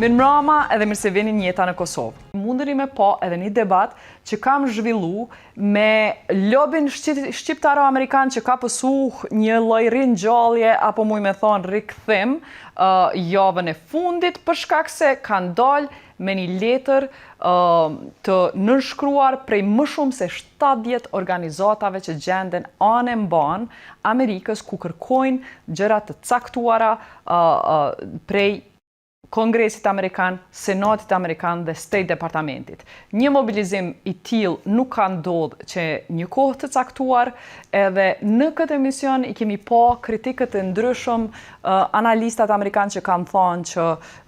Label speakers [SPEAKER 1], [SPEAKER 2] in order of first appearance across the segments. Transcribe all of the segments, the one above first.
[SPEAKER 1] Mirëmbrëma edhe mirë se vini në Jeta në Kosovë. Mundeni me pa edhe një debat që kam zhvillu me lobin shqiptaro-amerikan që ka pësuh një lloj ringjallje apo muj me thonë rikthim javën e fundit për shkak se kanë dalë me një letër të nënshkruar prej më shumë se 70 organizatave që gjenden anë mban Amerikës ku kërkojnë gjëra të caktuara prej Kongresit Amerikan, Senatit Amerikan dhe State Departamentit. Një mobilizim i tillë nuk ka ndodhur që një kohë të caktuar, edhe në këtë emision i kemi pa kritikët e ndryshëm analistat amerikanë që kanë thënë që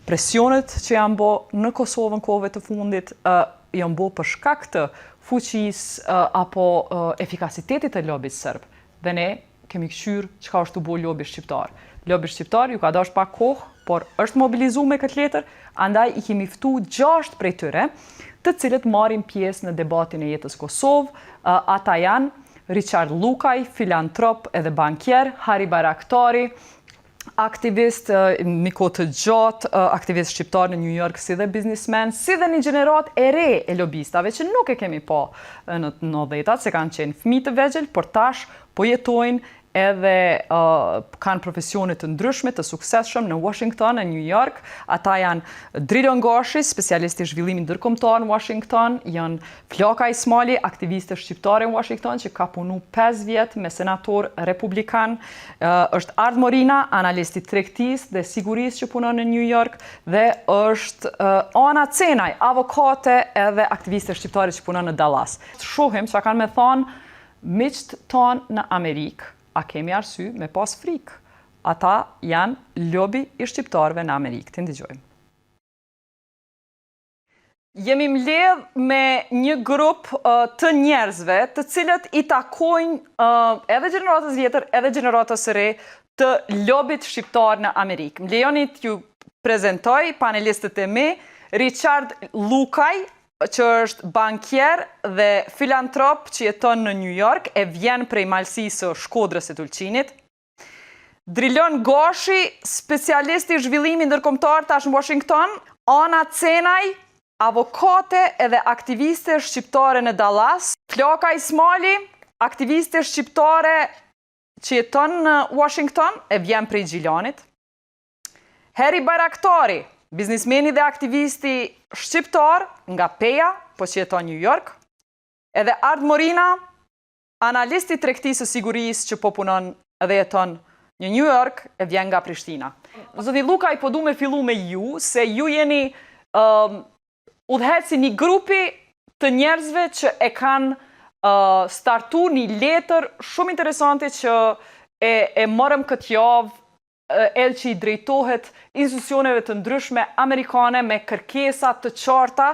[SPEAKER 1] presionet që janë bë në Kosovën kohëve të fundit janë bë për shkak të fuqisë apo efikasitetit të lobit serb. Dhe ne kemi këshyrë çka është të bëjë lobi shqiptar. Lobi shqiptar ju ka dash pak kohë, por është mobilizuar me këtë letër, andaj i kemi ftuar 6 prej tyre, të cilët marrin pjesë në debatin e jetës Kosovë. Ata janë Richard Lukaj, filantrop edhe bankier, Bajraktari, aktivist me kohë të gjatë, aktivist shqiptar në New York si dhe biznismen, si dhe një gjenerat e re e lobistave që nuk e kemi pa në 90-tat, se kanë qenë fëmijë të vegjël, por tash po jetojnë edhe kanë profesione të ndryshme, të suksesshëm në Washington, në New York. Ata janë Drilon Gashi, specialist i zhvillimit ndërkombëtar në Washington, janë Flaka Ismali, aktiviste shqiptare në Washington, që ka punu 5 vjet me senator republikan, është Ard Morina, analist i tregtisë dhe sigurisë që punon në New York, dhe është Ana Cenaj, avokate edhe aktiviste shqiptare që punon në Dallas. Shohim çka kanë me thonë miqtë tonë në Amerikë. A kemi arsye me pas frikë. Ata janë lobi i shqiptarëve në Amerikë. Të ndëgjojmë. Jemi mbledh me një grup të njerëzve të cilët i takojnë edhe gjeneratës vjetër, edhe gjeneratës së re të lobit shqiptar në Amerikë. Më lejoni t'ju prezentoj panelistët e mi, Richard Lukaj, që është bankier dhe filantrop që jeton në New York, e vjen prej malësisë së Shkodrës së Tulqinit. Drilon Gashi, specialist i zhvillimit ndërkombëtar tash në Washington. Ana Cenaj, avokate edhe aktiviste shqiptare në Dallas. Flaka Ismali, aktiviste shqiptare që jeton në Washington, e vjen prej Gjilanit. Bajraktari, biznismeni dhe aktivisti shqiptar nga Peja, po që jeton New York, edhe Ard Morina, analisti tregtisë së sigurisë që po punon edhe jeton në New York, e vjen nga Prishtina. Zoti Lukaj, po du me fillu me ju, se ju jeni udhëheci një grupi të njerëzve që e kanë startu një letër shumë interesante që e morëm këtë javë, edhe që i drejtohet institucioneve të ndryshme amerikane me kërkesa të qarta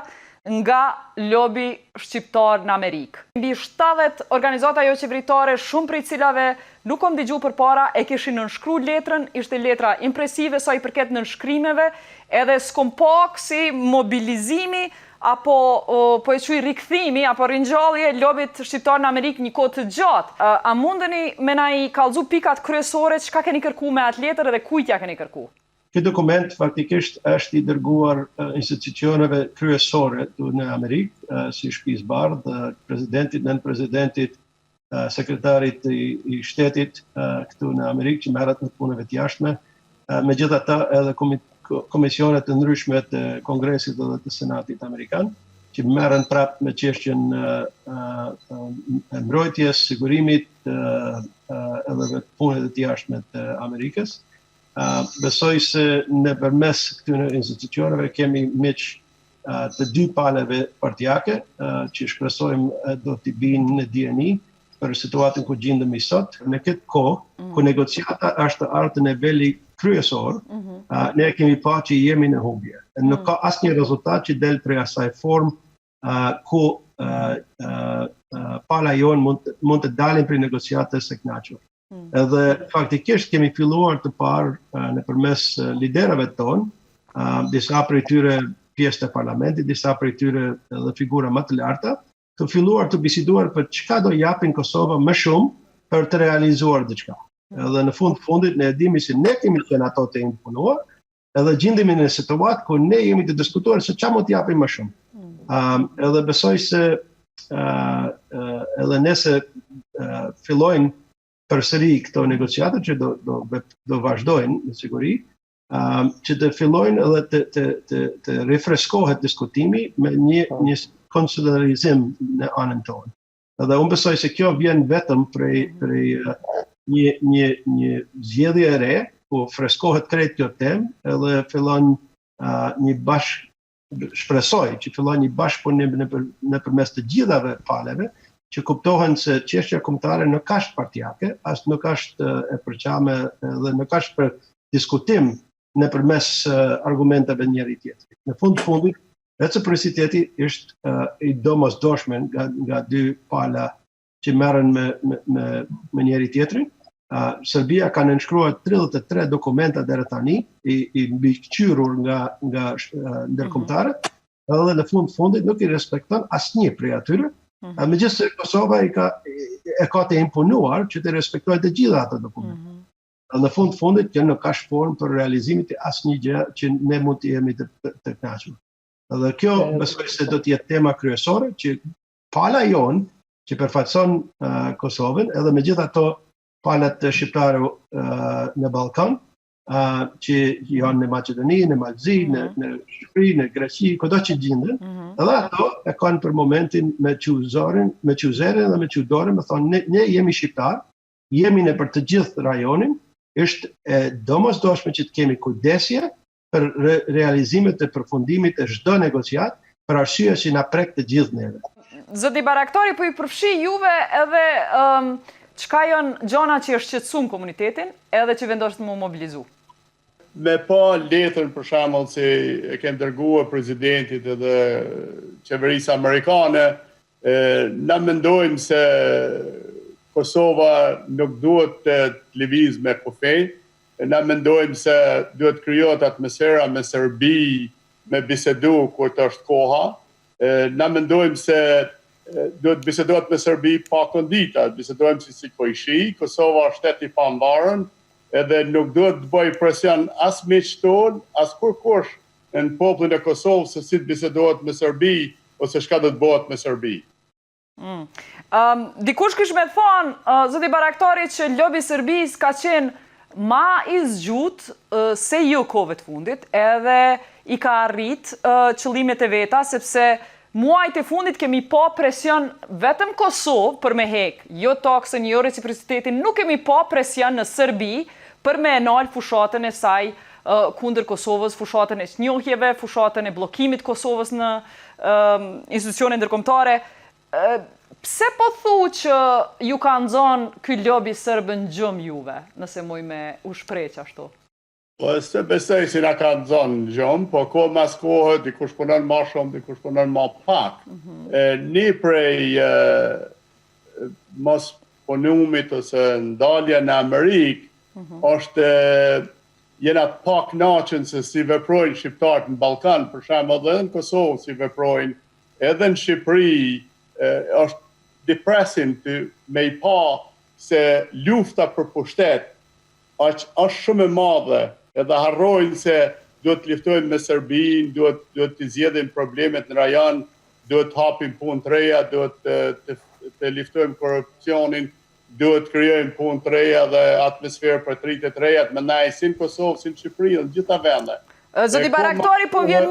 [SPEAKER 1] nga lobi shqiptar në Amerikë. Mbi 70 organizata jo qeveritare, shumë prej cilave nuk kom dëgju përpara, e kishin nënshkruar letrën, ishte letra impresive sa i përket nënshkrimeve, edhe s'kom pak si mobilizimi apo po e quaj rikthimi apo ringjallje lobit shqiptar në Amerikë një kohë të gjatë. A mundeni me na i kallëzu pikat kryesore, çka keni kërkuar me atë letër dhe kujt ja keni kërkuar?
[SPEAKER 2] Ky dokument faktikisht është i dërguar institucioneve kryesore në Amerikë, si Shtëpisë Bardhë, presidentit, nënpresidentit, sekretarit i shtetit këtu në Amerikë që merret me punëve të jashtme, megjithatë edhe komisionet të ndryshme të Kongresit dhe të Senatit Amerikan, që merren prapë me çështjen e mbrojtjes, sigurimit edhe punëve të jashtme të Amerikës. Besoj se nëpërmes këtyre institucioneve kemi miq të dy paleve partijake, që shpresojmë do t'i binë në dieni për situatën ku gjendemi sot. Në këtë kohë, ku negociata është ardhur në nivel kryesor, ne kemi pa që jemi në humbje. Nuk ka asnjë rezultat që del prej asaj formë ku pala jonë mund të dalin prej negociatës së kënaqur. Edhe faktikisht kemi filluar të parë nëpërmes liderëve tonë, disa prej tyre pjesë të parlamentit, disa prej tyre edhe figura më të larta, të filluar të biseduar për çka do japin Kosova më shumë për të realizuar diçka. Edhe në fundit ne e dimi se ne kemi qenë ato të imponuar, edhe gjendemi në situatë ku ne jemi të diskutuar se çfarë mund të japim më shumë. Edhe besoj se edhe nëse fillojnë përsëri këto negociata që do vazhdojnë me siguri, që të fillojnë edhe të rifreskohet diskutimi me një konsiderizim në anën tonë. Edhe unë besoj se kjo vjen vetëm prej një zgjedhje e re, ku freskohet krejt kjo temë, edhe fillon një shpresoj që fillon një bashkëpunim nëpërmes të gjithave paleve, që kuptohen se çështja kombëtare nuk është partijake, as nuk është e përçame dhe nuk është për diskutim nëpërmes argumenteve njëri tjetrit. Në fundit, reciprociteti është i domosdoshme nga dy pala që merren me njëri tjetrin. Serbia ka nënshkruar 33 dokumenta deri tani, i mbikëqyrur nga ndërkombëtarët, edhe në fundit nuk i respekton asnjë prej atyre. Megjithëse Kosova e ka të imponuar që të respektojë të gjitha ato dokumente. Në fundit kjo nuk ka formë për realizimin e asnjë gjë që ne mund të jemi të kënaqur. Dhe kjo besoj se do të jetë tema kryesore që pala jon që përfaqëson Kosovën, edhe me gjithë ato palat shqiptare në Ballkan, që janë në Maqedoni, në Malzi, në Shqipëri, në Greqi, kudo që gjenden, edhe ato e kanë për momentin me qytezarin dhe me qytetarën, me thonë ne jemi shqiptar, jemi në për të gjithë rajonin, është e domosdoshme që të kemi kujdesje për realizimet e përfundimit të çdo negociat, për arsye që na prek të gjithë neve.
[SPEAKER 1] Zoti Bajraktari, po i përfshi juve edhe çka janë gjona që është shqetësuar komunitetin edhe që vendoset të mobilizu?
[SPEAKER 3] Me pa letrën për shembull që e kanë dërguar presidentit edhe qeverisë amerikane, na mendojmë se Kosova nuk duhet të lëviz me kufej, na mendojmë se duhet krijohet atmosfera me Serbi, me bisedu kur të është koha, na mendojmë se duhet bisedohet me Serbi pa kondita, bisedojmë si kojshi, Kosova është shtet i pavarur, edhe nuk duhet të bëj presion as miq ton, as kurkush në popullin e Kosovës se si të bisedohet me Serbi ose çka do të bëhet me Serbi.
[SPEAKER 1] Dikush kish me thonë, zoti Bajraktari, që lobi i Serbisë ka qenë ma i zgjut se jo kohëve të fundit, edhe i ka arrit qëllimet e veta, sepse muajt e fundit kemi pa presion vetëm Kosovë për me hek, jo taksën, jo reciprocitetin, nuk kemi pa presion në Serbi për me nal fushatën e saj kundër Kosovës, fushatën e njohjeve, fushatën e bllokimit Kosovës në institucione ndërkombëtare. Pse po thu që ju ka nxonë ky lobi serbën gjëm juve, nëse muj me u shpreh ashtu?
[SPEAKER 3] Po se besoj si na ka nxonë gjëm, po kohë mas kohë, dikush punon ma shumë, dikush punon ma pak. Një prej mos punumit ose ndalja në Amerikë është jena pak kënaqur se si veprojnë shqiptarët në Ballkan, për shembull edhe në Kosovë si veprojnë, edhe në Shqipëri është depressing me i pa se lufta për pushtet është shumë e madhe, edhe harrojnë se duhet të luftojnë me Serbinë, duhet të zgjedhin problemet në rajon, duhet të hapin punë të reja, duhet të luftojnë korrupsionin, duhet të krijojnë punë të reja dhe atmosferë për të rritet reja, më ndaj si në Kosovë, si në Shqipëri, në gjitha vende.
[SPEAKER 1] Zoti Bajraktari, po vjen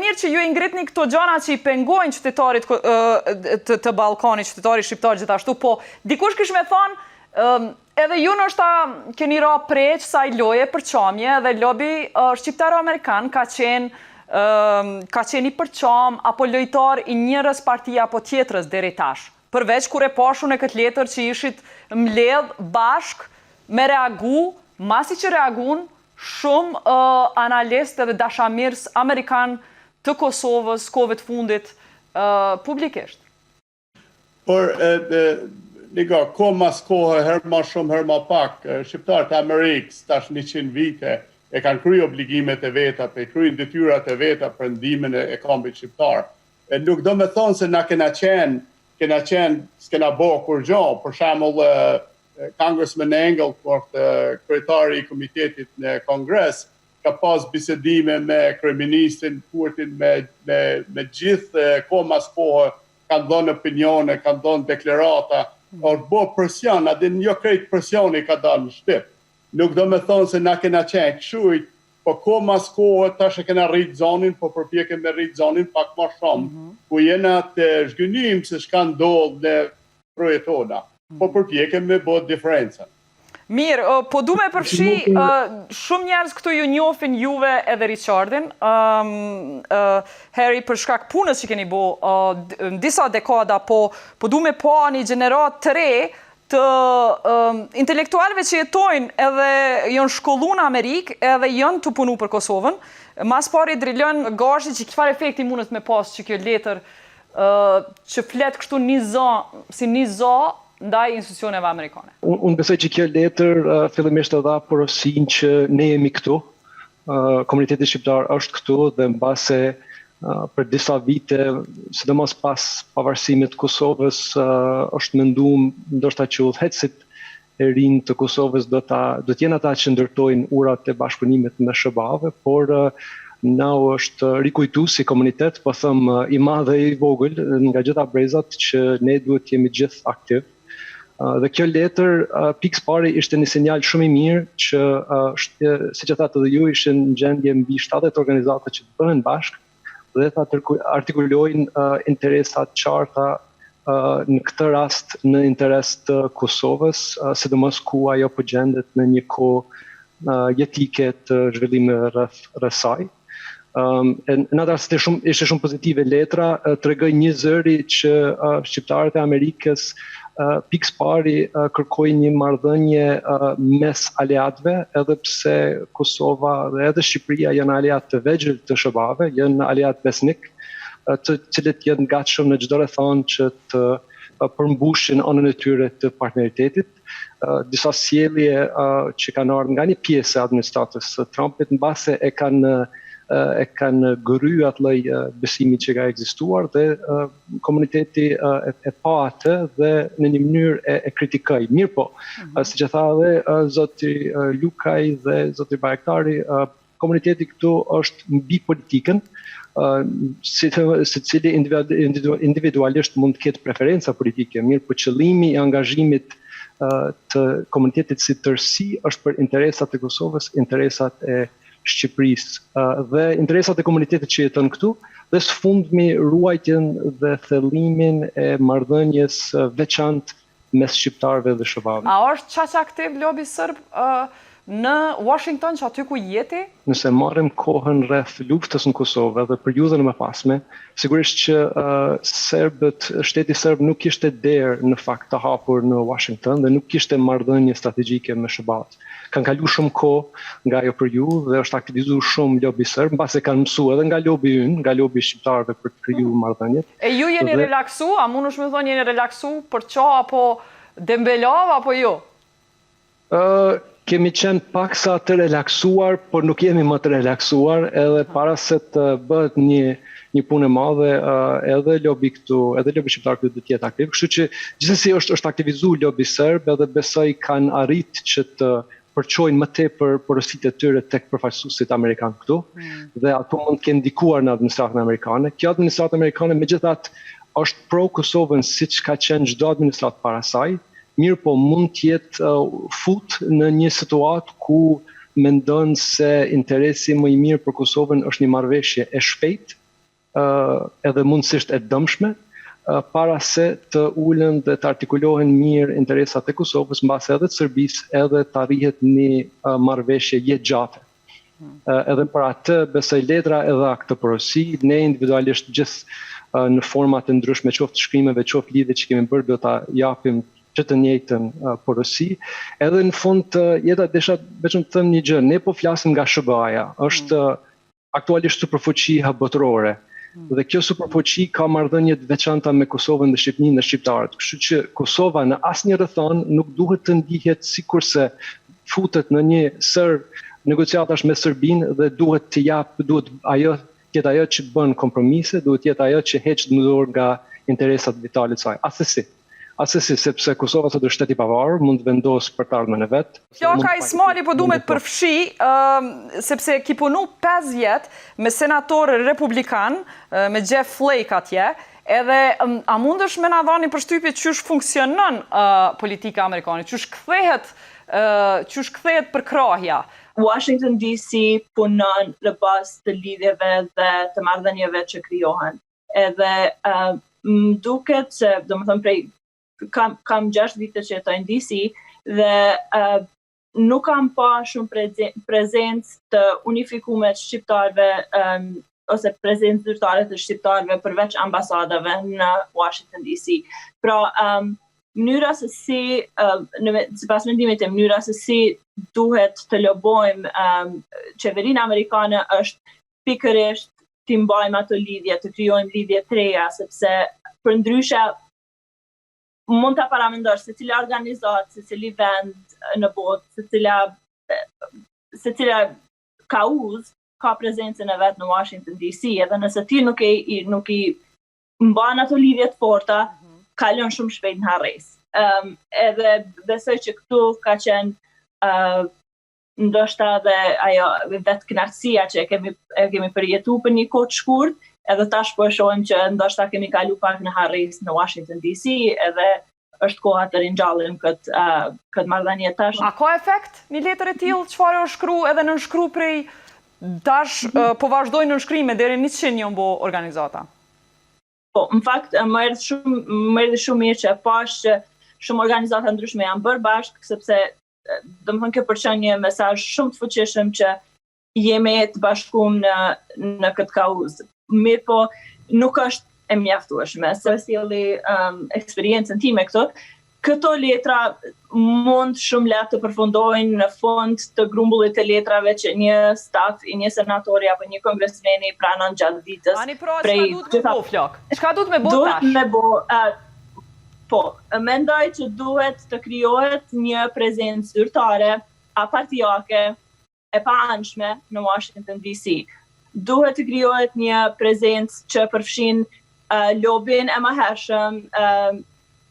[SPEAKER 1] mirë që ju i ngritni këto gjana që i pengojnë qytetarit të Ballkanit, qytetarit shqiptar gjithashtu, po dikush kish me thonë, edhe ju ndoshta keni ra preq sa i loje për çamje, dhe lobi shqiptaro-amerikan ka qenë i përçam apo lojtar i njërës partia apo tjetrës deri tash. Përveç kur e pashun e këtë letër që ishit mbledh bashk me reagu, masi që reagun shumë analistë dhe dashamirës amerikan të Kosovës kohëve të fundit publikisht.
[SPEAKER 3] Por kohë mas kohë, herë ma shumë, herë ma pak, shqiptarët e Amerikës tash 100 vite e kanë kry obligimet e veta, e kryin detyrat e veta për ndihmën e kombit shqiptar. Nuk do me thonë se na kena qenë, s'kena bo kur gjo, për shembull Congressman Engel, kryetari i komitetit në Kongres, ka pas bisedime me kryeministin Kurtin, me gjithë kohë mas kohë, kanë dhënë opinione, kanë dhënë deklarata, është bo presion, adin jo krejt presioni ka dalë në shtëp. Nuk do me thonë se na kena qenë këshujt, po kohë mas kohë tash e kena rritë zonin, po përpjekem me rritë zonin pak ma shumë, ku jena të zhgënim se shka ndodhë në projetona, po përpjekem me bot diferencën.
[SPEAKER 1] Mirë, po du me përfshi, shumë njerëz këtu ju njofin juve edhe Richardin, Harry për shkak punës që keni bo në disa dekada, po du me po një gjenerat të re të intelektualve që jetojnë edhe janë shkollu në Amerikë edhe janë të punu për Kosovën. Mas pari drilën gashi që këfar efekti mundet me pas që kjo letër që flet kështu si një za ndaj institucioneve amerikane.
[SPEAKER 4] Unë besoj që kjo letër fillimisht dha porosin që ne jemi këtu, komuniteti shqiptar është këtu dhe mbase për disa vite, sidomos pas pavarësimit të Kosovës, është menduar ndoshta që udhëheqësit e rinj të Kosovës do të jenë ata që ndërtojnë urat e bashkëpunimit me SBA-ve, por na është rikujtu si komunitet, po them i madh dhe i vogël nga gjitha brezat që ne duhet jemi gjithë aktiv. Dhe kjo letër, pikës pari, ishte një sinjal shumë i mirë që, si që thatë dhe ju, ishin në gjendje mbi 70 organizata që të bëhen bashkë dhe të artikulojnë interesat qarta në këtë rast në interes të Kosovës, sidomos ku ajo po gjendet në një kohë jetike të zhvillimit rreth saj. Në atë rast ishte shumë pozitive letra, tregoi një zëri që shqiptarët e Amerikës pikës pari kërkoj një marrëdhënie mes aleatëve, edhe pse Kosova dhe edhe Shqipëria janë aleatë të vegjël të SBA-ve, janë aleatë besnik, të cilët janë gatshëm në çdo rrethon që të përmbushin anën e tyre të partneritetit. Disa sjellje që kanë ardhur nga një pjesë e administratës së Trumpit mbase e kanë gërry atë lloj besimi që ka ekzistuar dhe komuniteti e pa atë dhe në një mënyrë e kritikoi. Mirë po, siç e tha edhe zoti Lukaj dhe zoti Bajraktari, komuniteti këtu është mbi politikën, secili individualisht mund të ketë preferenca politike, mirë po qëllimi i angazhimit të komunitetit si tërësi është për interesat e Kosovës, interesat e Shqipërisë dhe interesat e komunitetit që jeton këtu dhe së fundmi ruajtjen dhe thellimin e marrëdhënies veçantë mes shqiptarëve dhe SBA-ve.
[SPEAKER 1] A është qaq aktiv lobi serb në Washington që aty ku jeti?
[SPEAKER 4] Nëse marrim kohën rreth luftës në Kosovë dhe periudhën e mëpasme, sigurisht që shteti serb nuk kishte derë në fakt të hapur në Washington dhe nuk kishte marrëdhënie strategjike me SBA-t. Kanë kalu shumë kohë nga ajo periudhë dhe është aktivizuar shumë lobi serb, mbase kanë mësuar edhe nga lobi ynë, nga lobi shqiptarëve për të krijuar marrëdhënie.
[SPEAKER 1] E ju jeni relaksu, a mundesh me thonë jeni relaksu për qa apo Dembelava apo jo?
[SPEAKER 4] Kemi qenë paksa të relaksuar, por nuk jemi më të relaksuar, edhe para se të bëhet një punë e madhe, edhe lobi shqiptar këtu do të jetë aktiv. Kështu që gjithsesi është aktivizuar lobi serb edhe besoj kanë arrit që të përçojnë më tepër porositë e tyre tek përfaqësuesit amerikan këtu dhe ato mund të kenë ndikuar në administratën amerikane. Kjo administratë amerikane megjithatë është pro Kosovën siç ka qenë çdo administratë para saj. Mirë po mund të jetë fut në një situatë ku mendon se interesi më i mirë për Kosovën është një marrëveshje e shpejtë, edhe mundësisht e dëmshme, para se të ulen dhe të artikulohen mirë interesat e Kosovës, mbase edhe të Serbisë, edhe të arrihet një marrëveshje jetëgjate. Edhe për atë besoj letra edhe këtë porosi, ne individualisht gjithë në format e ndryshme, qoftë shkrimeve, qoftë lidhje që kemi bërë, do ta japim që të njëjtën porosi. Edhe në fund Jeta desha vetëm të them një gjë, ne po flasim nga SBA-ja, është aktualisht superfuqi botërore. Dhe kjo superfuqi ka marrëdhënie të veçanta me Kosovën dhe Shqipërinë dhe shqiptarët. Kështu që Kosova në asnjë rrethon nuk duhet të ndihet sikurse futet në një negociatash me Serbinë dhe duhet të jetë ajo që bën kompromise, duhet jetë ajo që heq dorë nga interesat vitale të saj. Asesi. asesi, sepse Kosova sot është shtet i pavarur, mund të vendosë për të ardhmen e vet.
[SPEAKER 1] Flaka Ismali po duhet përfshi, sepse ki punu 5 vjet me senatorë republikan, me Jeff Flake atje, edhe a mundësh me na dhani përshtypje qysh funksionon politika amerikane, qysh kthehet përkrahja?
[SPEAKER 5] Washington DC punon në bazë të lidhjeve dhe të marrëdhënieve që krijohen. Edhe më duket se, domethënë prej kam 6 vite që jetoj në DC dhe nuk kam pa shumë prezencë të unifikuar të shqiptarëve ose prezencë zyrtare të shqiptarëve përveç ambasadave në Washington DC. Pra, mënyra se si, sipas mendimit tim, mënyra se si duhet të lobojmë qeverinë amerikane është pikërisht të mbajmë ato lidhje, të krijojmë lidhje të reja, sepse përndryshe mund ta paramendosh se cila organizatë, se cili vend në botë, se cila kauz ka prezencën e vet në Washington DC, edhe nëse ti nuk i mban ato lidhje të forta, kalon shumë shpejt në harres. Edhe besoj që këtu ka qenë ndoshta dhe ajo vetë kënaqësia që e kemi përjetuar për një kohë të shkurt, edhe tash po e shohim që ndoshta kemi kalu pak në harres në Washington DC, edhe është koha të rinjallim këtë marrëdhënie tash.
[SPEAKER 1] A ka efekt një letër e tillë çfarë është shkruar edhe nënshkruar prej tash po vazhdojnë nënshkrime deri 100 janë bo organizata?
[SPEAKER 5] Po, në fakt, më erdhi shumë mirë që pash që shumë organizata ndryshme janë bërë bashkë, sepse domethënë kjo përçon një mesazh shumë të fuqishëm që jemi të bashkuar në këtë kauzë. Mirë po, nuk është e mjaftueshme, se sjellni eksperiencën time këto letra mund shumë lehtë të përfundojnë në fond të grumbullit të letrave që një staf, një senatori apo një kongresmeni pranon gjatë ditës.
[SPEAKER 1] Ani pra, çka duhet me bo tash?
[SPEAKER 5] Duhet me bo, po, mendoj që duhet të krijohet një prezencë zyrtare, apartijake, e paanshme në Washington DC. Duhet të krijohet një prezencë që përfshin lobin e mëhershëm,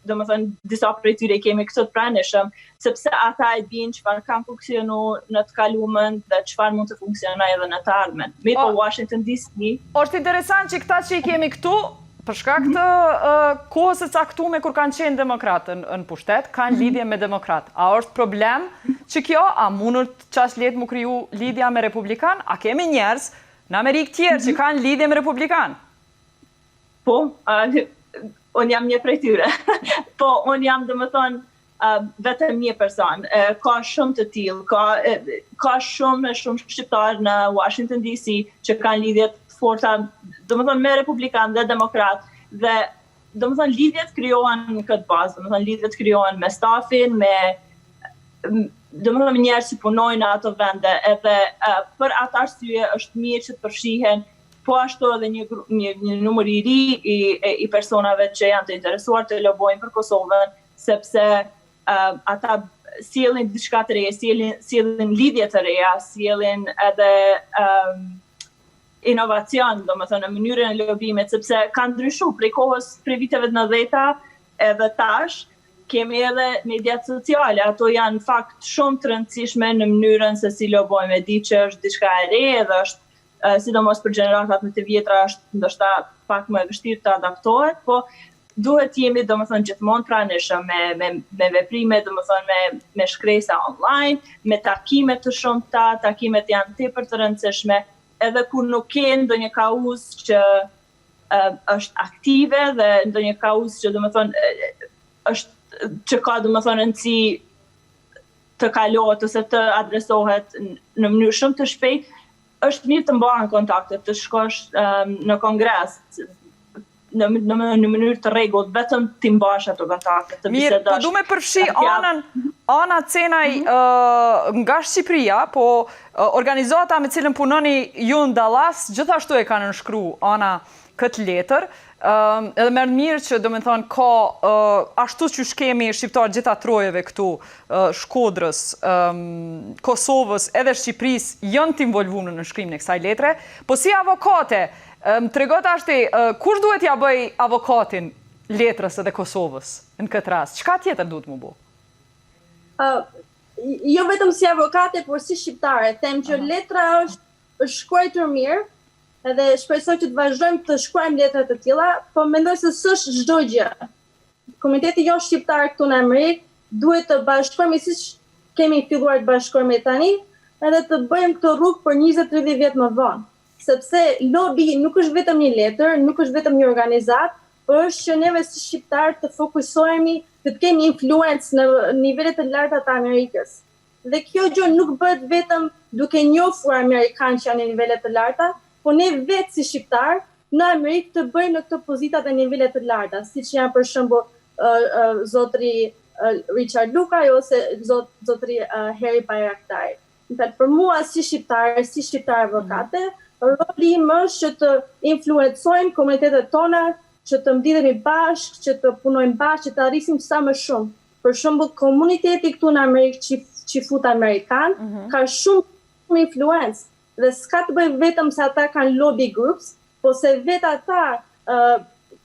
[SPEAKER 5] domethënë disa prej tyre kemi këto të pranishëm, sepse ata e dinë çfarë kanë funksionuar në të kaluamën dhe çfarë mund të funksionojë edhe në të ardhmen. Me po Washington DC.
[SPEAKER 1] Është interesant që këta që i kemi këtu, për shkak të kohës së caktuar kur kanë qenë demokratë në pushtet, kanë lidhje me demokrat. A është problem që kjo, a mundet çast let mu kriju lidhja me republikan? A kemi njerëz në Amerikë tjerë që kanë lidhje me republikan?
[SPEAKER 5] Po, unë jam një prej tyre. Po, unë jam domethënë vetëm një person. Ka shumë të tillë, ka shumë shqiptarë në Washington DC që kanë lidhje të forta, domethënë me republikan dhe demokrat, dhe domethënë lidhjet krijohen në këtë bazë, domethënë lidhjet krijohen me stafin, domethënë njerëz që punojnë në ato vende, edhe për atë arsye është mirë që të përfshihen po ashtu edhe një numër i ri i personave që janë të interesuar të lobojnë për Kosovën, sepse ata sjellin diçka të re, sjellin lidhje të reja, sjellin edhe inovacion, domethënë në mënyrën e lobimit, sepse ka ndryshuar prej viteve të 90-ta edhe tash, kemi edhe mediat sociale, ato janë në fakt shumë të rëndësishme në mënyrën se si lobojmë, e di që është diçka e re edhe është sidomos për gjeneratat më të vjetra është ndoshta pak më e vështirë të adaptohet, po duhet jemi domethënë gjithmonë pranishëm me veprime, domethënë me shkresa online, me takime të shumta, takimet janë tepër të rëndësishme, edhe kur nuk ke ndonjë kauzë që është aktive dhe ndonjë kauzë që domethënë është që ka domethënë rëndësi të kalohet ose të adresohet në mënyrë shumë të shpejtë, është mirë të mbahen kontaktet, të shkosh në kongres, në mënyrë të rregullt, vetëm të mbash ato kontakte, të bisedosh.
[SPEAKER 1] Mirë, po du me përfshi Ana Cenaj nga Shqipëria, po organizata me cilën punoni ju në Dallas, gjithashtu e kanë nënshkru Ana këtë letër, edhe merr mirë që do me thonë ka ashtu që shkemi shqiptar gjitha trojeve këtu, Shkodrës, Kosovës edhe Shqipërisë janë të involvuar në nënshkrimin e kësaj letre, po si avokate, më tregot ashti, kush duhet ja bëj avokatin letrës edhe Kosovës në këtë rast? Çka tjetër duhet mu bo?
[SPEAKER 6] Jo vetëm si avokate, por si shqiptare. Them që letra është shkruar mirë, edhe shpresoj që të vazhdojmë të shkruajmë letra të tilla, po mendoj se s'është çdo gjë. Komiteti jo shqiptar këtu në Amerikë duhet të bashkohemi siç kemi filluar të bashkohemi tani, edhe të bëjmë këtë rrugë për 20-30 vjet më vonë. Sepse lobi nuk është vetëm një letër, nuk është vetëm një organizat, por është që neve si shqiptar të fokusohemi, të kemi influencë në nivelet të larta të Amerikës. Dhe kjo gjë nuk bëhet vetëm duke njohur amerikanë që janë në nivelet të larta, po ne vetë si shqiptar në Amerikë të bëjmë në këto pozitat e nivelet të larta, siç janë për shembull zotri Richard Lukaj ose zotri Heri Bajraktari. Për mua si shqiptar avokate, roli im është që të influencojmë komunitetet tona, që të mbledhemi bashkë, që të punojmë bashkë, që të arrisim sa më shumë. Për shembull, komuniteti këtu në Amerikë që fut amerikan ka shumë influencë dhe s'ka të bëjë vetëm se ata kanë lobby groups, po se vetë ata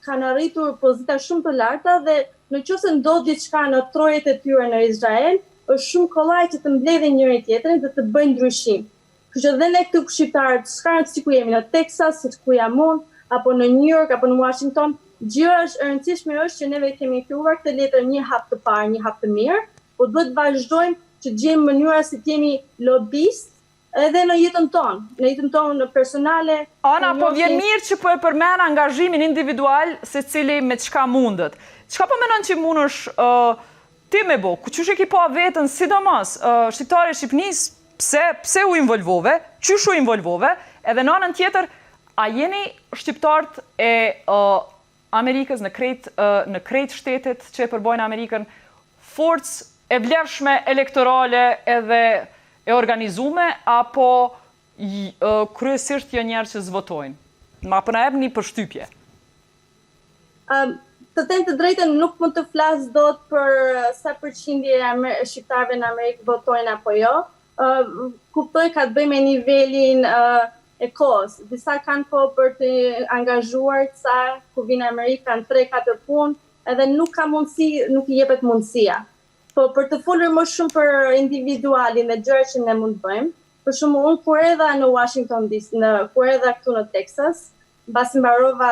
[SPEAKER 6] kanë arritur pozita shumë të larta dhe nëse ndodh diçka në trojet e tyre në Izrael, është shumë kollaj që të mbledhin njëri tjetrin dhe të bëjnë ndryshim. Kështu që dhe ne këtu shqiptarët, s'ka rëndësi ku jemi në Texas, ku jam unë, apo në New York, apo në Washington, gjëja është e rëndësishme është që neve kemi filluar këtë letër një hap të parë, një hap të mirë, po duhet vazhdojmë që gjejmë mënyra si të jemi lobist edhe në jetën tonë personale.
[SPEAKER 1] Ana, po vjen mirë që po e përmen angazhimin individual se cili me çka mundet. Çka po menon që mundesh ti me bo? Qysh e ki pa vetën, sidomos shqiptari Shqipnisë, pse u involvove, qysh u involvove, edhe në anën tjetër, a jeni shqiptarët e Amerikës në krejt shtetet që e përbojnë Amerikën forcë e vlefshme elektorale edhe e organizume, apo kryesisht jo njerë që zvotojnë? Ma përna ebë një përshtypje.
[SPEAKER 6] Të them të drejtën, nuk mund të flas dot për sa përqindje e shqiptarëve në Amerikë votojnë apo jo. Kuptoj ka të bëjë me nivelin e kohës. Disa kanë kohë për të angazhuar, sa ku vinë në Amerikë kanë 3-4 punë, edhe nuk i jepet mundësia. Po për të folur më shumë për individualin dhe gjërat që ne mund të bëjmë, për shembull unë kur erdha në Washington DC, kur erdha këtu në Texas, mbasi mbarova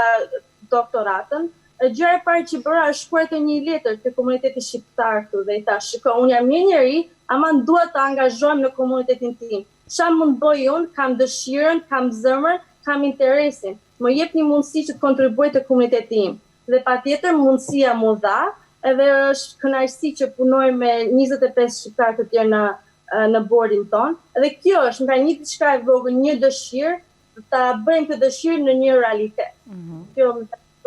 [SPEAKER 6] doktoratën, gjëja e parë që bëra është shkruajtë një letër te komuniteti shqiptar këtu dhe i thash, shikoj, unë jam një njeri, ama dua të angazhohem në komunitetin tim. Çfarë mund bëj unë? Kam dëshirën, kam zemrën, kam interesin. Më jep një mundësi që të kontribuoj te komuniteti im. Dhe patjetër mundësia mu dha, edhe është kënaqësi që punoj me 25 shqiptarë të tjerë në bordin ton. Dhe kjo është nga një diçka e vogël, një dëshirë, ta bëjmë këtë dëshirë në një realitet. Kjo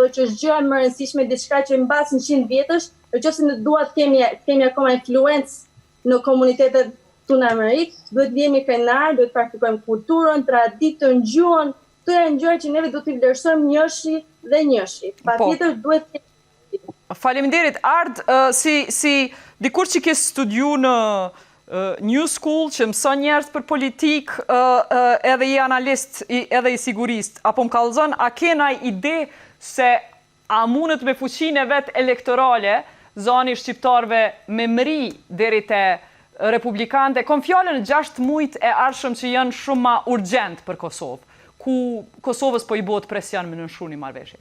[SPEAKER 6] që është gjëja më e rëndësishme, diçka që mbas 100 vjetësh, nëse ne dua të kemi akoma influencë në komunitetet tu në Amerikë, duhet të jemi krenar, duhet të praktikojmë kulturën, traditën, gjuhën. Këto janë gjëra që neve duhet t'i vlerësojmë njëshi dhe njëshi. Patjetër duhet të
[SPEAKER 1] Faleminderit, Ard, si dikur që ke studiu në New School, që mëson njerëz për politikë, edhe i analist, edhe i sigurist, apo më kallëzon, a kena ide se a mundet me fuqinë e vet elektorale, zoni shqiptarëve me mri deri te republikanët, kom fjalën 6 muajt e ardhshëm që janë shumë ma urgjent për Kosovë, ku Kosovës po i bëhet presion me nënshru një marrëveshje.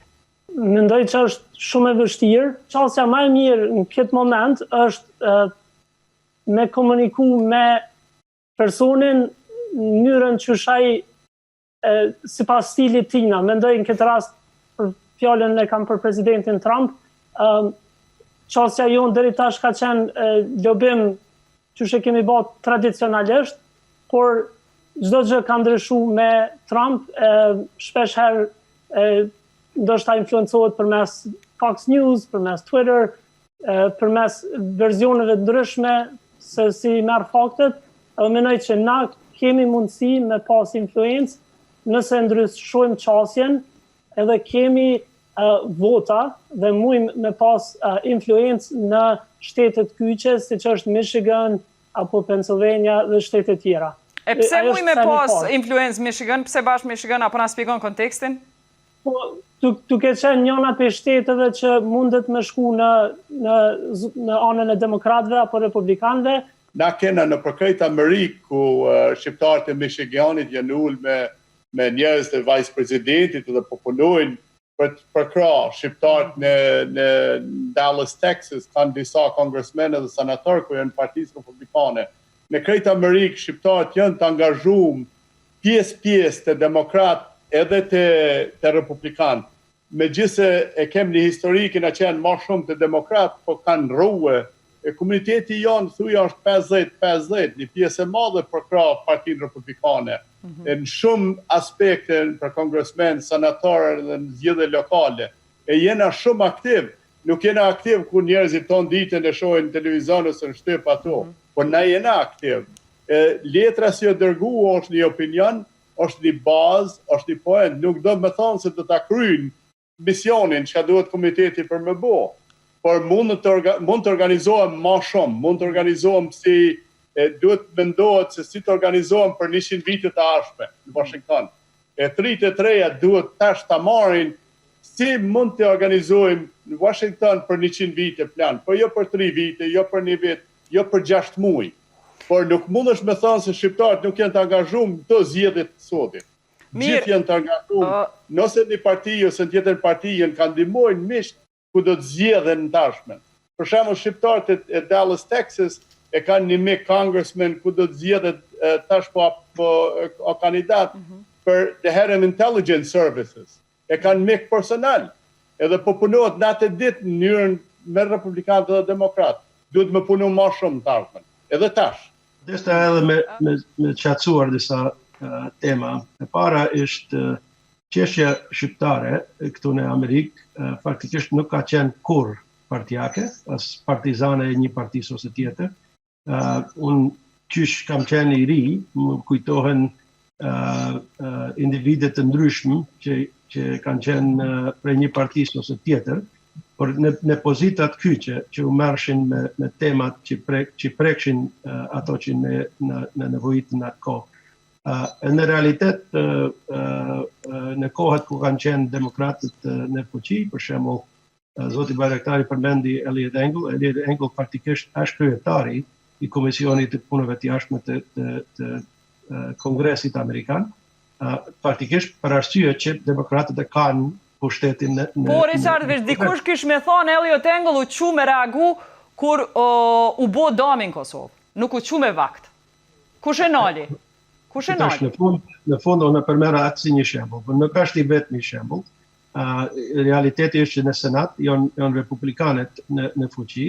[SPEAKER 7] Mendoj që është shumë e vështirë. Çështja më e mirë në këtë moment është me komuniku me personin në mënyrën që shaj sipas stilit tina. Mendoj në këtë rast për fjalën e kam për presidentin Trump, çështja jonë deri tash ka qenë lobim që e kemi bërë tradicionalisht, por çdo gjë ka ndryshuar me Trump, shpesh herë ndoshta influencohet përmes Fox News, përmes Twitter, përmes versioneve ndryshme se si merr faktet, edhe mendoj që na kemi mundësi me pas influencë nëse ndryshojmë qasjen, edhe kemi vota dhe mujmë me pas influencë në shtetet kyçe, siç është Michigan apo Pennsylvania dhe shtetet tjera.
[SPEAKER 1] E pse mujmë me pas influencë Michigan, pse bashkë Michigan, apo na shpjegon kontekstin?
[SPEAKER 7] Po, duke qenë njëna për shteteve që mundet me shku në anën e demokratëve apo republikanëve.
[SPEAKER 3] Na kena në përkrejt Amerikë ku shqiptarët e Michiganit janë ullë me njerëz të vice presidentit dhe po punojnë për krah. Shqiptarët në Dallas, Texas kanë disa kongresmenë dhe senatorë ku janë partisë republikane. Në krejt Amerikë shqiptarët janë të angazhuar pjesë të demokratë edhe të republikanë. Megjithse e kem një historikë në qenë më shumë të demokratë, po kanë rruë. Komuniteti jonë thuja është 50-50, një pjesë e madhe për krah Partinë Republikane. Në shumë aspekte për kongresmen, senatorë dhe në zgjedhje lokale. E jena shumë aktiv. Nuk jena aktiv ku njerëzit tonë ditën e shohin televizion ose në shtyp ato, por na jena aktiv. Letra si e dërgu është një opinion, është një bazë, është një point. Nuk do me thonë se do ta kryjnë misionin që ka duhet komiteti për me bo. Por mund të organizohem ma shumë, mund të organizohem si duhet mendohet se si të organizohem për 100 vitet të ardhshme në Washington. 33 duhet tash ta marrin si mund të organizohem në Washington për 100 vite plan, po jo për 3 vite, jo për 1 vit, jo për 6 muaj. Por nuk mundesh me thënë se shqiptarët nuk janë të angazhuar në të zgjedhjet të sotit. Gjithë janë të angazhuar, nëse një parti ose në tjetër parti janë kanë ndihmojnë misht ku do të zgjedhen në tashmen. Për shembull shqiptarët e Dallas, Texas e kanë një mik congressman ku do të zgjedhet tash po kandidat për the head of intelligence services. E kanë mik personal. Edhe po punohet natë ditë në mënyrën me republikanët dhe demokratë. Duhet me punu më shumë në tashmen. Edhe tash.
[SPEAKER 2] Desta edhe me qatësuar disa tema. E para është qeshja shqiptare këtu në Amerikë faktikisht nuk ka qenë kur partijake, as partizane e një partisë ose tjetër. Unë qysh kam qenë i ri, më kujtohen individet të ndryshëm që kanë qenë prej një partisë ose tjetër, por në pozitat kyqe që u mërëshin me temat që prekshin ato që në nevojit në atë kohë. Në realitet, në kohët ku kanë qenë demokratët në fuqi, për shembull, zoti Bajraktari përmendi Elliot Engel faktikisht është kryetari i Komisionit të punëve të jashtme të Kongresit Amerikan, faktikisht për arsye që demokratët e kanë pushtetin në...
[SPEAKER 1] Po, Richard, dikush kish me thonë Elliot Engel u qu me reagu kur u bo dami në Kosovë. Nuk u qu me vakt. Kush e nali? Kush e nali?
[SPEAKER 2] Në fund, unë përmera atë si një shembull, por nuk është i vetë një shembull. Realiteti është që në Senat janë republikanët në fuqi.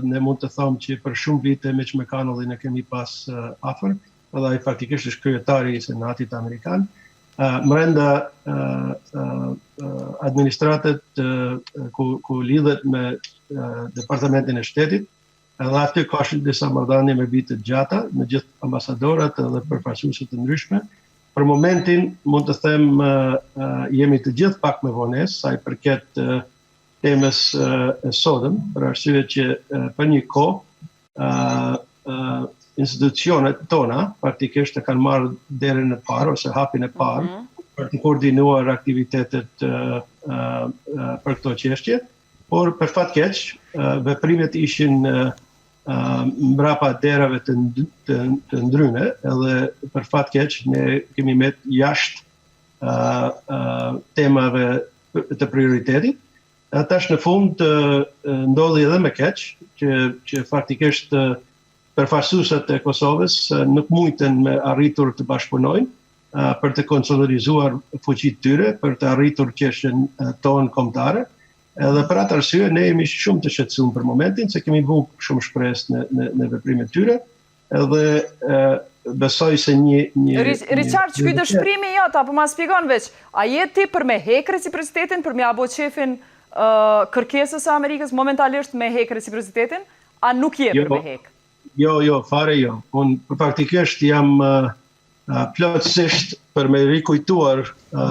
[SPEAKER 2] Ne mund të thomë që për shumë vite Mitch McConnell ne kemi pas afër, edhe ai faktikisht është kryetari i Senatit Amerikan. Mrenda administratët ku lidhet me Departamentin e Shtetit, edhe aty ka shumë disa marrëdhënie me bitë të gjata, me gjithë ambasadorat edhe përfaqësuesit të ndryshme. Për momentin, mund të them, jemi të gjithë pak me vonesë, sa i përket temës e sotëm, për arsye që për një kohë, institucionet tona, praktikisht e kanë marrë derën e parë, ose hapin e parë, për të koordinuar aktivitetet për këto çështje, por për fat keq, veprimet ishin mbrapa derave të ndryne, edhe për fat keq ne kemi met jashtë temave të prioritetit. Tash në fund ndodhi edhe më keq që faktikisht përfaqësuesat e Kosovës nuk mujten me arritur të bashkëpunojnë për të konsolidizuar fuqitë tyre, për të arritur qeshjen tonë kombëtare. Edhe për atë arsye ne jemi shumë të shqetësuar për momentin, se kemi vu shumë shpresë në veprimet tyre, edhe besoj se një...
[SPEAKER 1] Richard, që këtë shprimi Jeta, po ma spjegon veç, a jeti për me hek reciprocitetin, për me abo qefin kërkesës e Amerikës momentalisht me hek reciprocitetin, a nuk je për me hek?
[SPEAKER 2] Jo, fare jo. Unë faktikisht jam plotësisht për me rikujtuar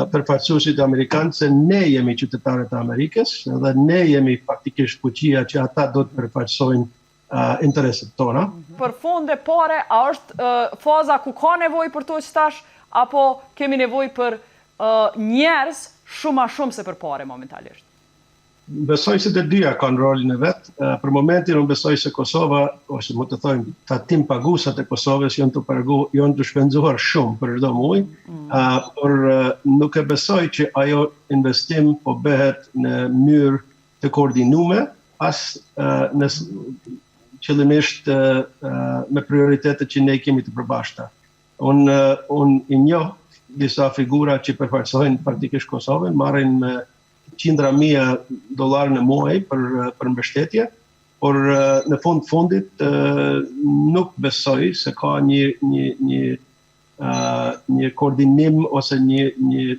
[SPEAKER 2] përfaqësuesit amerikanë se ne jemi qytetarët e Amerikës dhe ne jemi faktikisht fuqia që ata do të përfaqësojnë interesat tona.
[SPEAKER 1] Për fonde pare, a është faza ku ka nevojë për to që tash, apo kemi nevojë për njerëz shumë a shumë se për pare momentalisht?
[SPEAKER 2] Besoj se të dyja kanë rolin e vetë. Për momentin unë besoj se Kosova, ose më të thojmë, tatim pagusat e Kosovës janë të shpenzuar shumë për çdo muaj, por nuk e besoj që ajo investim po bëhet në mënyrë të koordinuar, as në qëllimisht me prioritetet që ne kemi të përbashkëta. Unë i njoh disa figura që përfaqësojnë praktikisht Kosovën, marrin me $100 mija në muaj për mbështetje, por në fundit nuk besoj se ka një koordinim ose një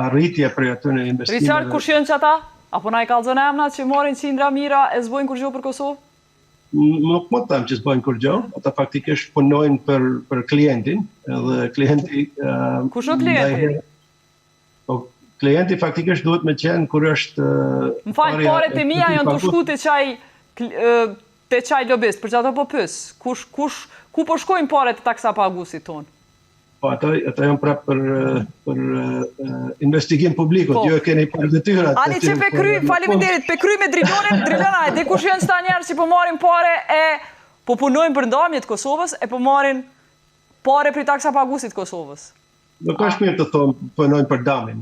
[SPEAKER 2] arritje për aty në investimeve.
[SPEAKER 1] Richard, kush janë që ata? Apo na i kallëzon emnat që morin $100 mira e zbojnë kur gjë për Kosovë?
[SPEAKER 2] Nuk më të them që s'bojnë kur gjë, ata faktikisht punojnë për klientin, edhe klienti...
[SPEAKER 1] Kush o klienti?
[SPEAKER 2] Klienti faktikisht duhet me qenë kur është...
[SPEAKER 1] Më falë, paret e mia janë të shku të qaj lobist, për që ato po pys. Ku po shkojnë paret të taksa pagusit tonë?
[SPEAKER 2] Po, ato janë prapë për investigim publikut, jo e keni për detyrat.
[SPEAKER 1] Ani që faleminderit, pe kry me drilona, e di kush janë qëta njerës që po marin pare e po punojnë për ndamjet Kosovës, e po marin pare për taksa pagusit Kosovës.
[SPEAKER 2] Nuk është mirë të thonë punojnë për damin.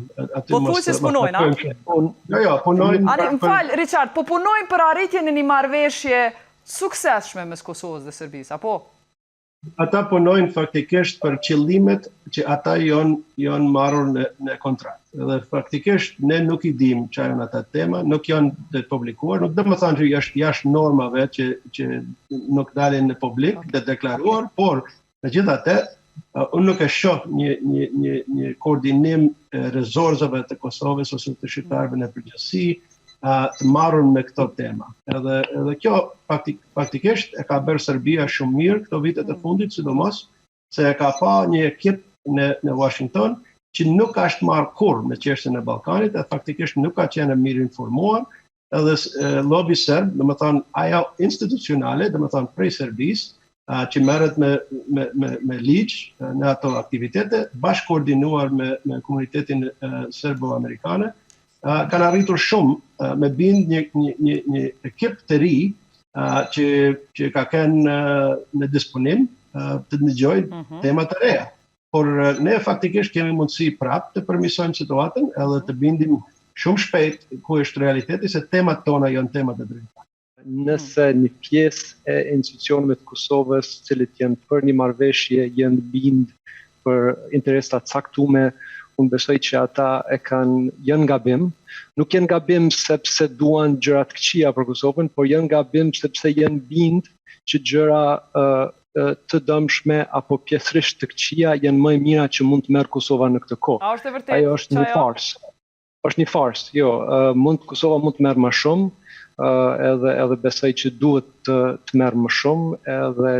[SPEAKER 1] Po thuj se s'punojnë, a?
[SPEAKER 2] Jo, punojnë...
[SPEAKER 1] Më falë, Richard, po punojnë për arritjen e një marrëveshje suksesshme mes Kosovës dhe Serbisë, apo?
[SPEAKER 2] Ata punojnë faktikisht për qëllimet që ata janë marrur në kontratë. Dhe faktikisht ne nuk i dim çfarë janë ata tema, nuk janë të publikuar, nuk do të thonë që është jashtë normave që nuk dalin në publik dhe deklaruar, por megjithatë unë nuk e shoh një koordinim rezorzave të Kosovës ose të shqiptarëve në përgjithësi të marrur me këto tema. Edhe kjo faktikisht e ka bërë Serbia shumë mirë këto vitet e fundit, sidomos se e ka pa një ekip në Washington që nuk është marrë kurrë me çështjen e Ballkanit, e faktikisht nuk ka qenë mirë informuar, edhe lobi serb, domethënë ajo institucionale, domethënë prej Serbisë, që merret me ligj në ato aktivitete, bashkë koordinuar me komunitetin serbo-amerikane, kanë arritur shumë me bind një ekip të ri që ka kenë në disponim të dëgjojnë temat të reja. Por ne faktikisht kemi mundësi prapë të përmirësojmë situatën edhe të bindim shumë shpejt ku është realiteti, se temat tona janë temat e drejta.
[SPEAKER 4] Nëse një pjesë e institucioneve të Kosovës, cilët janë për një marrëveshje, janë bind për interesa të caktuara, unë besoj që ata janë gabim. Nuk janë gabim sepse duan gjëra të këqija për Kosovën, por janë gabim sepse janë bind që gjëra të dëmshme apo pjesërisht të këqija janë më e mira që mund të merr Kosova në këtë kohë.
[SPEAKER 1] A është e vërtetë?
[SPEAKER 4] Ajo është një farsë. Është një farsë. Jo, Kosova mund të merr më shumë. Edhe besoj që duhet të merë më shumë edhe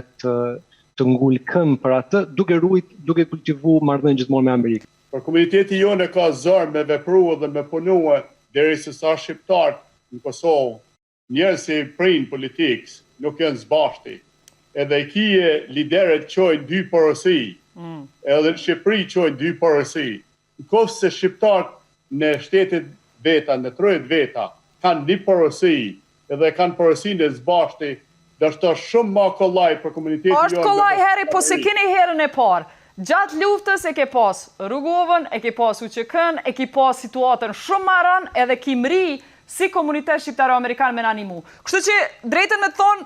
[SPEAKER 4] të ngulë këmbë për atë, duke kultivu marrëdhënie gjithmonë me Amerikën.
[SPEAKER 3] Por komuniteti jonë ka zor me vepru dhe me punue derisa sa shqiptarët në Kosovë, njerëz si prind politikës, nuk janë zbashti. Edhe kije liderët qojnë dy porosi, edhe në Shqipëri qojnë dy porosi. Në kohë se shqiptarët në shtetet veta, në trojet veta, kanë një porosi, edhe kanë porosinë e zbashti, dhe është shumë ma kollaj për komunitetin jonë.
[SPEAKER 1] Është kollaj heri, po se keni herën e parë. Gjatë luftës e ke pas Rrugovën, e ke pas UÇK-n, e ke pas situatën shumë marrën, edhe kimri si komunitet shqiptaro-amerikan me në animu. Kështu që drejtën me të thonë,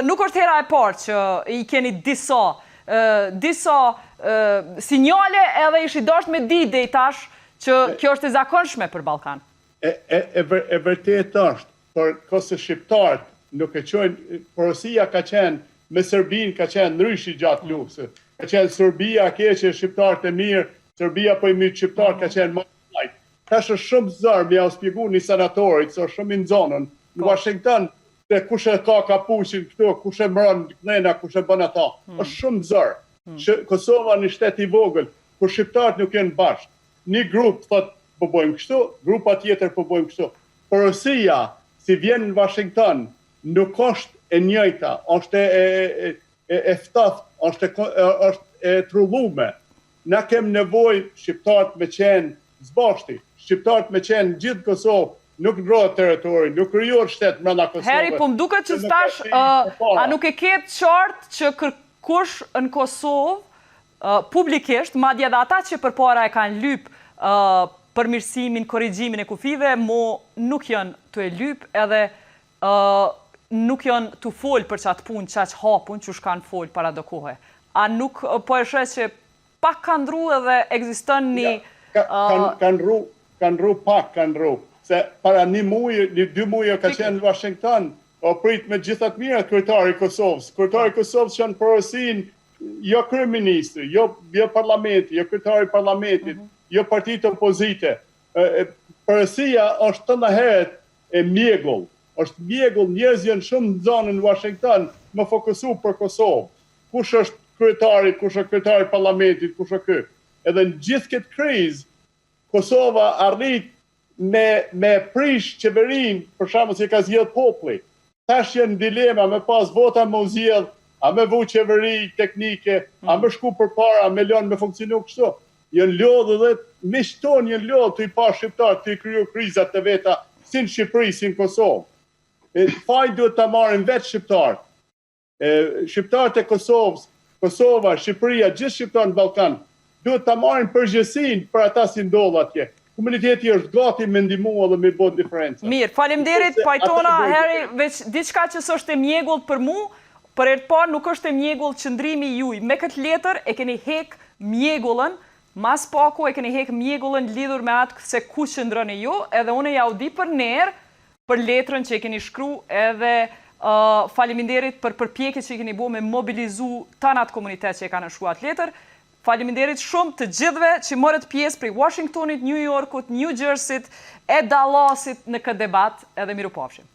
[SPEAKER 1] nuk është hera e parë që i keni disa sinjale edhe ishi dasht me di dhe i tash që kjo është e zakonshme për Ballkan.
[SPEAKER 3] E vërtet është, por kose shqiptarët nuk e qojnë, porosia ka qenë, me Serbinë ka qenë ndryshi gjatë luftës. Ka qenë Serbia keqe, shqiptarët e mirë, Serbia po i mirë shqiptarët ka qenë më lajt. Tash është shumë zërë, më ja u spjegu një senatorit, se është shumë i nxonën. Në Washington, se kush e ka kapushin këtu, kush e mbron kënena, kush e bën ata. Është shumë zërë. Kosova në shtet i vogël, kur shqiptarët nuk janë bashkë. Një grup thotë po bëjmë kështu, grupa tjetër po bëjmë kështu. Porosia, si vjen në Washington, nuk është e njëjta, është e ftoftë, është e trullume. Na kem nevojë shqiptarët me qenë zbashti. shqiptarët me qenë gjithë Kosovë, nuk ndrohet territori, nuk krijohet shtet brenda Kosovës.
[SPEAKER 1] Heri, po m'duket që stash, a nuk e ketë qartë që kërkush në Kosovë, publikisht, madje edhe ata që përpara e kanë lyp përmirësimin, korrigjimin e kufive, nuk janë të e lyp edhe nuk janë të folë për qatë punë, qatë hapun që shkanë folë para do kohë. A nuk po e shes që pak kanë ndru edhe egziston një...
[SPEAKER 3] Kanë ndru. Se para një muaj, 2 muaj ka qenë në Washington, o prit me gjithat mira kryetari i Kosovës. Kryetari i Kosovës që në përësin, jo kryeministri, jo parlamenti, jo kryetari i parlamentit, jo partitë opozite. Përësia është të nëheret e mjegull. Është mjegull, njerëz janë shumë në zonën në Washington më fokusu për Kosovë. Kush është kryetari, kush është kryetari i parlamentit, kush është ky. Edhe në gjithë këtë krizë, Kosova arrit me prish qeverin, për shembull që ka zgjedh populli. Tash janë dilema me pas vota me u zgjedh, a me vu qeveri teknike, a me shku përpara, me lënë me funksionu kështu. Janë lodhë dhe miqton janë lodhë të i pa shqiptar, të i kriju krizat të veta, si në Shqipëri, si në Kosovë. Faj duhet të marrin vetë shqiptarët. Shqiptarët e Kosovës, Kosova, Shqipëria, gjithë shqiptarët në Ballkan, duhet të marrin përgjegjësinë për ata si ndodh atje. Komuniteti është gati me ndihmu dhe me bë diferencë.
[SPEAKER 1] Mirë, faleminderit, pajtona, Heri, veç diçka që s'është e mjegullt për mu, për herë të parë nuk është e mjegullt qëndrimi juj. Me këtë letër e keni hek mjegullën, mas paku e keni hek mjegullën lidhur me atë se ku qëndroni ju, edhe unë ja u di për nerë për letrën që e keni shkru, edhe faleminderit për përpjekjet që i keni bu me mobilizu tanat komunitet që e kanë shkruar atë letër. Faleminderit shumë të gjithve që morët pjesë prej Washingtonit, New Yorkut, New Jerseyt e Dallasit në këtë debat, edhe miru pafshim.